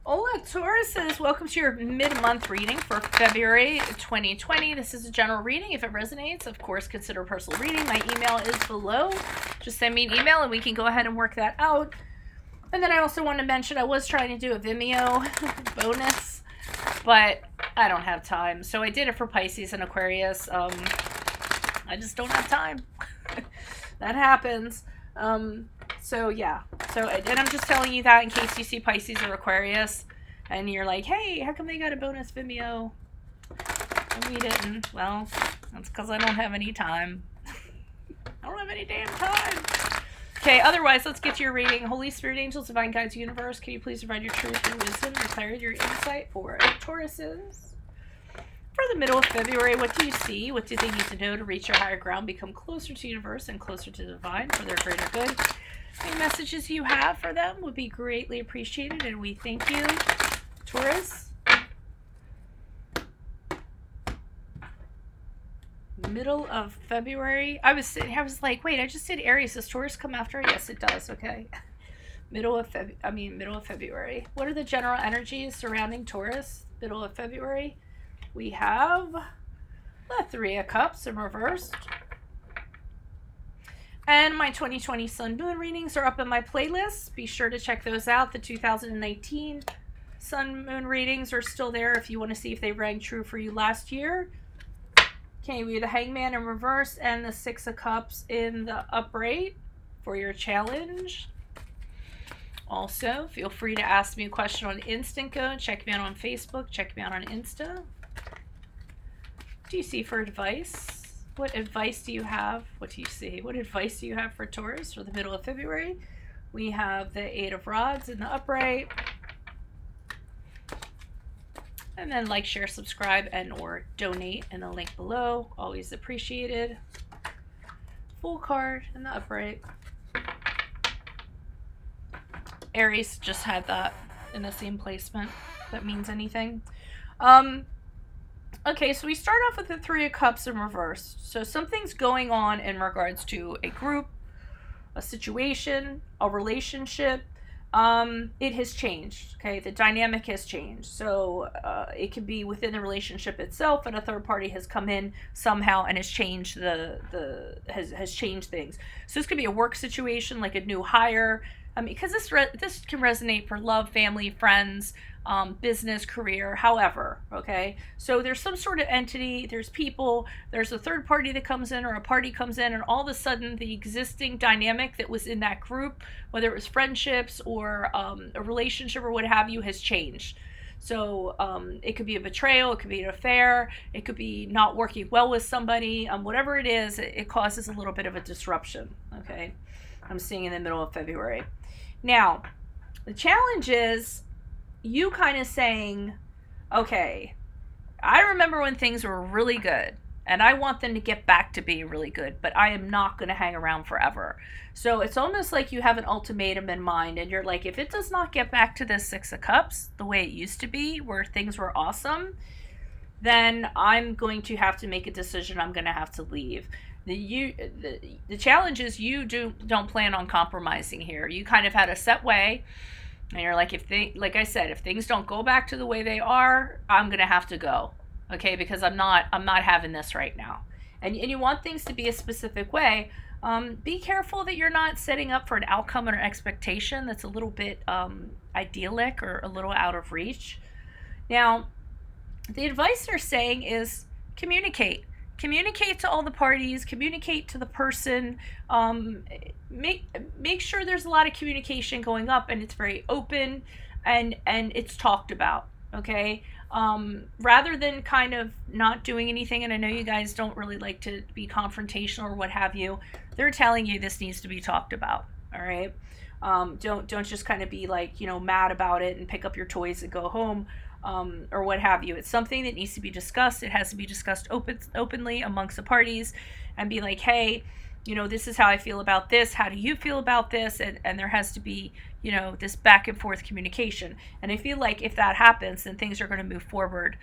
Hola Tauruses, welcome to your mid-month reading for February 2020. This is a general reading. If it resonates, of course, consider a personal reading. My email is below. Just send me an email and we can go ahead and work that out. And then I also want to mention I was trying to do a Vimeo bonus, but I don't have time. So I did it for Pisces and Aquarius. I just don't have time. That happens. So yeah, and I'm just telling you that in case you see Pisces or Aquarius and you're like, hey, how come they got a bonus Vimeo and we didn't? Well, that's because I don't have any time. I don't have any damn time. Okay, otherwise, let's get to your reading. Holy Spirit, angels, divine guides, universe, can you please provide your truth, your wisdom, your clarity, your insight for Tauruses? For the middle of February, what do you see? What do they need to know to reach your higher ground, become closer to the universe and closer to the divine for their greater good? Any messages you have for them would be greatly appreciated, and we thank you, Taurus. Middle of February. I was like, wait, I just did Aries. Does Taurus come after? Yes, it does. Okay. Middle of February. What are the general energies surrounding Taurus? Middle of February. We have the Three of Cups in reverse. And my 2020 Sun Moon readings are up in my playlist. Be sure to check those out. The 2019 Sun Moon readings are still there if you want to see if they rang true for you last year. Okay, we have the Hangman in reverse and the Six of Cups in the upright for your challenge. Also, feel free to ask me a question on Instant Go. Check me out on Facebook. Check me out on Insta. What do you see for advice? What advice do you have? What do you see? What advice do you have for Taurus for the middle of February? We have the Eight of Rods in the upright. And then like, share, subscribe, and or donate in the link below. Always appreciated. Full card in the upright. Aries just had that in the same placement. If that means anything. Okay, so we start off with the Three of Cups in reverse. So something's going on in regards to a group, a situation, a relationship. It has changed, okay? The dynamic has changed. So it could be within the relationship itself, and a third party has come in somehow and has changed has changed things. So this could be a work situation, like a new hire. Because this can resonate for love, family, friends, business, career, however, okay? So there's some sort of entity, there's people, there's a third party that comes in or a party comes in, and all of a sudden the existing dynamic that was in that group, whether it was friendships or a relationship or what have you, has changed. So it could be a betrayal, it could be an affair, it could be not working well with somebody, whatever it is, it causes a little bit of a disruption, okay? I'm seeing in the middle of February. Now, the challenge is you kind of saying, okay, I remember when things were really good and I want them to get back to being really good, but I am not going to hang around forever. So it's almost like you have an ultimatum in mind and you're like, if it does not get back to this Six of Cups the way it used to be, where things were awesome, then I'm going to have to make a decision. I'm going to have to leave. The challenge is you don't plan on compromising here. You kind of had a set way, and you're like, like I said, if things don't go back to the way they are, I'm gonna have to go, okay? Because I'm not having this right now, and you want things to be a specific way. Be careful that you're not setting up for an outcome or an expectation that's a little bit idyllic or a little out of reach. Now, the advice they're saying is communicate. Communicate to all the parties, communicate to the person, make sure there's a lot of communication going up and it's very open and it's talked about, okay? Rather than kind of not doing anything, and I know you guys don't really like to be confrontational or what have you, they're telling you this needs to be talked about, all right? Don't just kind of be like, mad about it and pick up your toys and go home. Or what have you. It's something that needs to be discussed. It has to be discussed openly amongst the parties and be like, hey, this is how I feel about this. How do you feel about this? And there has to be, this back and forth communication. And I feel like if that happens, then things are going to move forward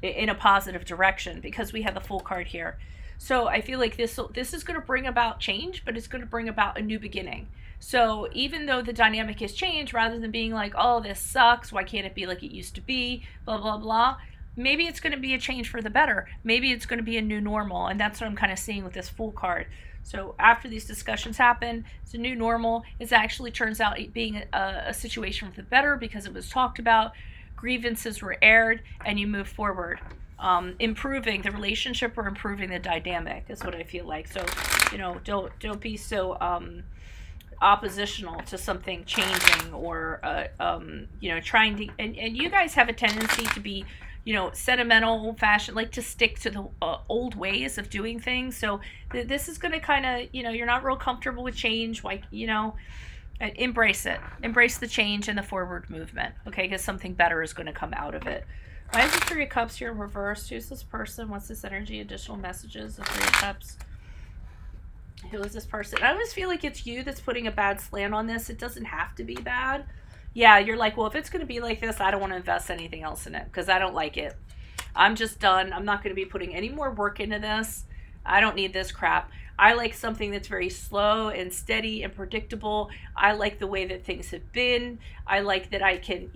in a positive direction because we have the Full card here. So I feel like this is going to bring about change, but it's going to bring about a new beginning. So even though the dynamic has changed, rather than being like, oh, this sucks, why can't it be like it used to be, blah, blah, blah, maybe it's going to be a change for the better. Maybe it's going to be a new normal. And that's what I'm kind of seeing with this Fool card. So after these discussions happen, it's a new normal. It actually turns out being a situation for the better because it was talked about, grievances were aired, and you move forward. Improving the relationship or improving the dynamic is what I feel like. So, don't be so oppositional to something changing or trying to, and you guys have a tendency to be sentimental, old-fashioned, like to stick to the old ways of doing things. So this is going to kind of, you're not real comfortable with change, like, embrace it, embrace the change and the forward movement, okay, because something better is going to come out of it. Why is the Three of Cups here in reverse? Who's this person? What's this energy? Additional messages, the Three of Cups. Who is this person? I always feel like it's you that's putting a bad slant on this. It doesn't have to be bad. Yeah, you're like, well, if it's going to be like this, I don't want to invest anything else in it because I don't like it. I'm just done. I'm not going to be putting any more work into this. I don't need this crap. I like something that's very slow and steady and predictable. I like the way that things have been. I like that I can,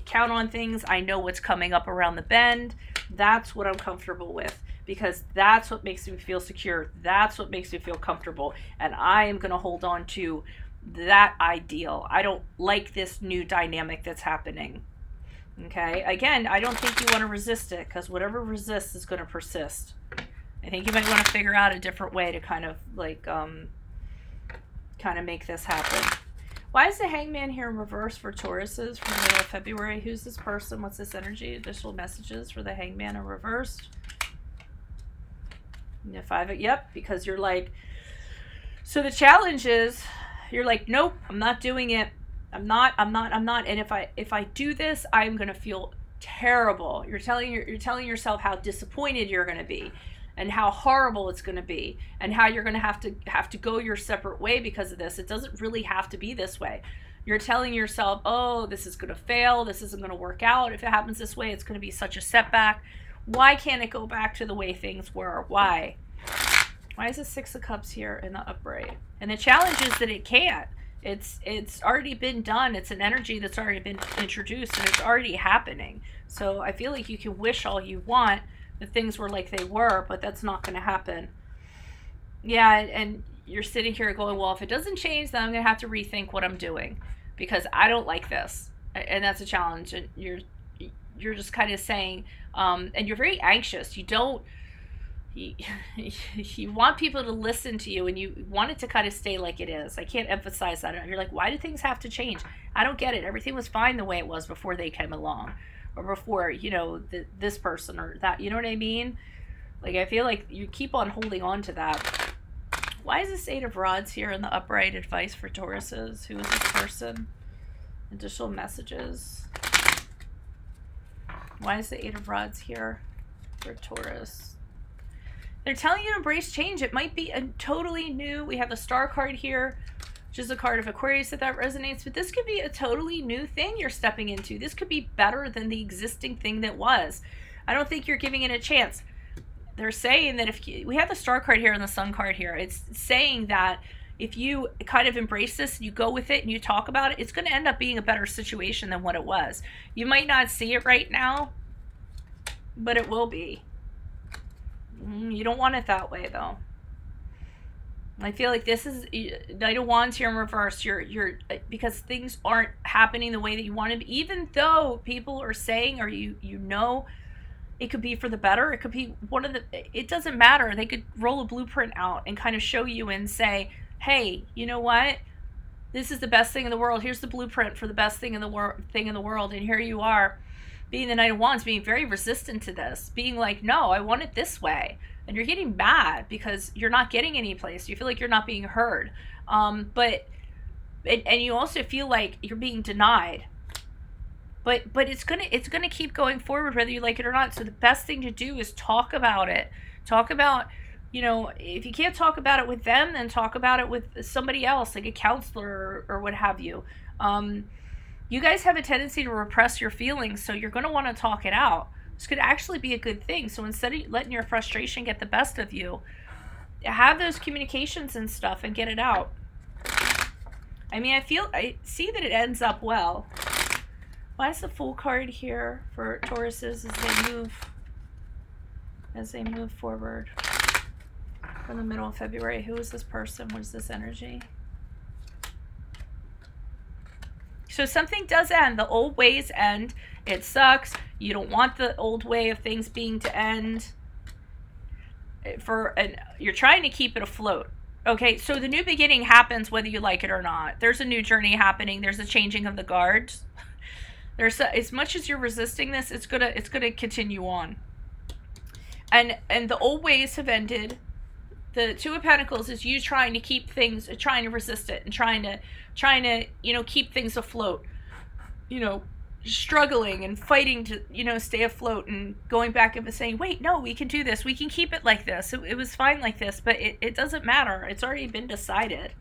count on things. I know what's coming up around the bend. That's what I'm comfortable with because that's what makes me feel secure. That's what makes me feel comfortable. And I am going to hold on to that ideal. I don't like this new dynamic that's happening. Okay? Again, I don't think you want to resist it because whatever resists is going to persist. I think you might want to figure out a different way to kind of like make this happen. Why is the Hangman here in reverse for Tauruses from the middle of February? Who's this person? What's this energy? Additional messages for the Hangman in reverse. Yep, because you're like, so the challenge is you're like, nope, I'm not doing it. I'm not. And if I do this, I'm going to feel terrible. You're telling yourself how disappointed you're going to be. And how horrible it's going to be, and how you're going to have to go your separate way because of this. It doesn't really have to be this way. You're telling yourself, oh, this is going to fail. This isn't going to work out. If it happens this way, it's going to be such a setback. Why can't it go back to the way things were? Why? Why is the Six of Cups here in the upright? And the challenge is that it can't. It's already been done. It's an energy that's already been introduced, and it's already happening. So I feel like you can wish all you want that things were like they were, but that's not going to happen. Yeah, and you're sitting here going, well, if it doesn't change, then I'm going to have to rethink what I'm doing because I don't like this. And that's a challenge. And you're just kind of saying, and you're very anxious. You want people to listen to you, and you want it to kind of stay like it is. I can't emphasize that. You're like, why do things have to change? I don't get it. Everything was fine the way it was before they came along. Or before, this person or that, you know what I mean? Like, I feel like you keep on holding on to that. Why is this Eight of Rods here in the upright? Advice for Tauruses? Who is this person? Additional messages. Why is the Eight of Rods here for Taurus? They're telling you to embrace change. It might be a totally new, we have the Star card here, which is a card of Aquarius that resonates, but this could be a totally new thing you're stepping into. This could be better than the existing thing that was. I don't think you're giving it a chance. They're saying that we have the Star card here and the Sun card here. It's saying that if you kind of embrace this, you go with it and you talk about it, it's going to end up being a better situation than what it was. You might not see it right now, but it will be. You don't want it that way though. I feel like this is Knight of Wands here in reverse. You're because things aren't happening the way that you want to, even though people are saying, or it could be for the better. It could be it doesn't matter. They could roll a blueprint out and kind of show you and say, hey, you know what? This is the best thing in the world. Here's the blueprint for the best thing in the world. And here you are, being the Knight of Wands, being very resistant to this, being like, no, I want it this way. And you're getting mad because you're not getting any place. You feel like you're not being heard. And you also feel like you're being denied. But it's gonna keep going forward whether you like it or not. So the best thing to do is talk about it. Talk about, if you can't talk about it with them, then talk about it with somebody else, like a counselor or what have you. You guys have a tendency to repress your feelings, so you're going to want to talk it out. This could actually be a good thing. So instead of letting your frustration get the best of you, have those communications and stuff and get it out. I mean, I see that it ends up well. Why is the Fool card here for Tauruses as they move forward from the middle of February? Who is this person? What is this energy? So something does end. The old ways end. It sucks. You don't want the old way of things being to end. You're trying to keep it afloat. Okay, so the new beginning happens whether you like it or not. There's a new journey happening. There's a changing of the guards. As much as you're resisting this, it's gonna continue on. And the old ways have ended. The Two of Pentacles is you trying to keep things, trying to resist it, and trying to keep things afloat. Struggling and fighting to stay afloat, and going back and saying, wait, no, we can do this, we can keep it like this, it was fine like this, but it doesn't matter, it's already been decided.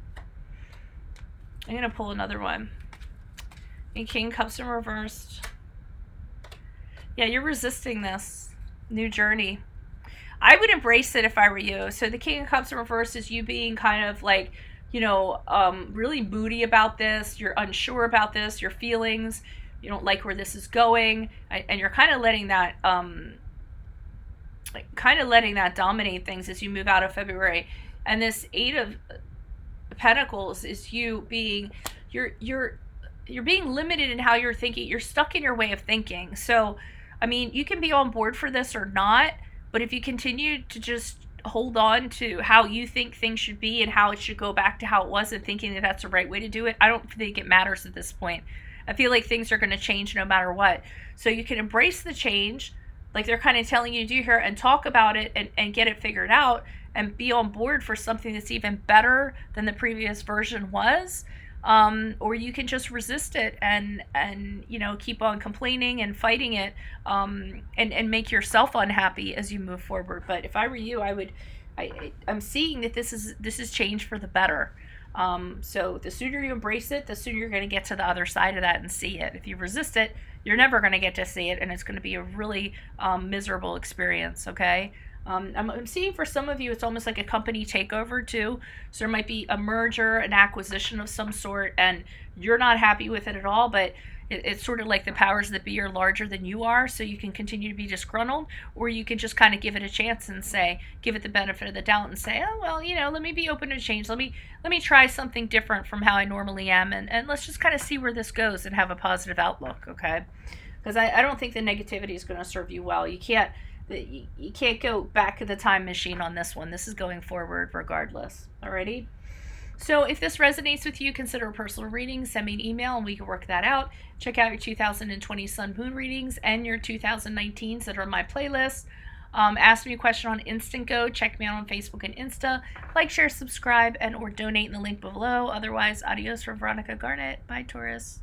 I'm gonna pull another one. And King Cups in reversed. Yeah, you're resisting this new journey. I would embrace it if I were you. So the King of Cups in reverse is you being kind of like, really moody about this. You're unsure about this, your feelings. You don't like where this is going. And you're kind of letting that, dominate things as you move out of February. And this Eight of Pentacles is you being, you're being limited in how you're thinking. You're stuck in your way of thinking. So, I mean, you can be on board for this or not. But if you continue to just hold on to how you think things should be and how it should go back to how it was, and thinking that that's the right way to do it, I don't think it matters at this point. I feel like things are going to change no matter what. So you can embrace the change, like they're kind of telling you to do here, and talk about it and get it figured out and be on board for something that's even better than the previous version was. Or you can just resist it and keep on complaining and fighting it, and make yourself unhappy as you move forward. But if I were you, I'm seeing that this is change for the better. So the sooner you embrace it, the sooner you're going to get to the other side of that and see it. If you resist it, you're never going to get to see it, and it's going to be a really miserable experience. Okay. I'm seeing for some of you, it's almost like a company takeover too. So there might be a merger, an acquisition of some sort, and you're not happy with it at all, but it's sort of like the powers that be are larger than you are, so you can continue to be disgruntled, or you can just kind of give it a chance and give it the benefit of the doubt and say, oh, well, let me be open to change. Let me try something different from how I normally am, and let's just kind of see where this goes and have a positive outlook, okay? Because I don't think the negativity is going to serve you well. You can't go back to the time machine on this one. This is going forward regardless. Alrighty? So if this resonates with you, consider a personal reading. Send me an email and we can work that out. Check out your 2020 Sun Moon readings and your 2019s that are on my playlist. Ask me a question on Instant Go. Check me out on Facebook and Insta. Like, share, subscribe, and or donate in the link below. Otherwise, adios from Veronica Garnett. Bye, Taurus.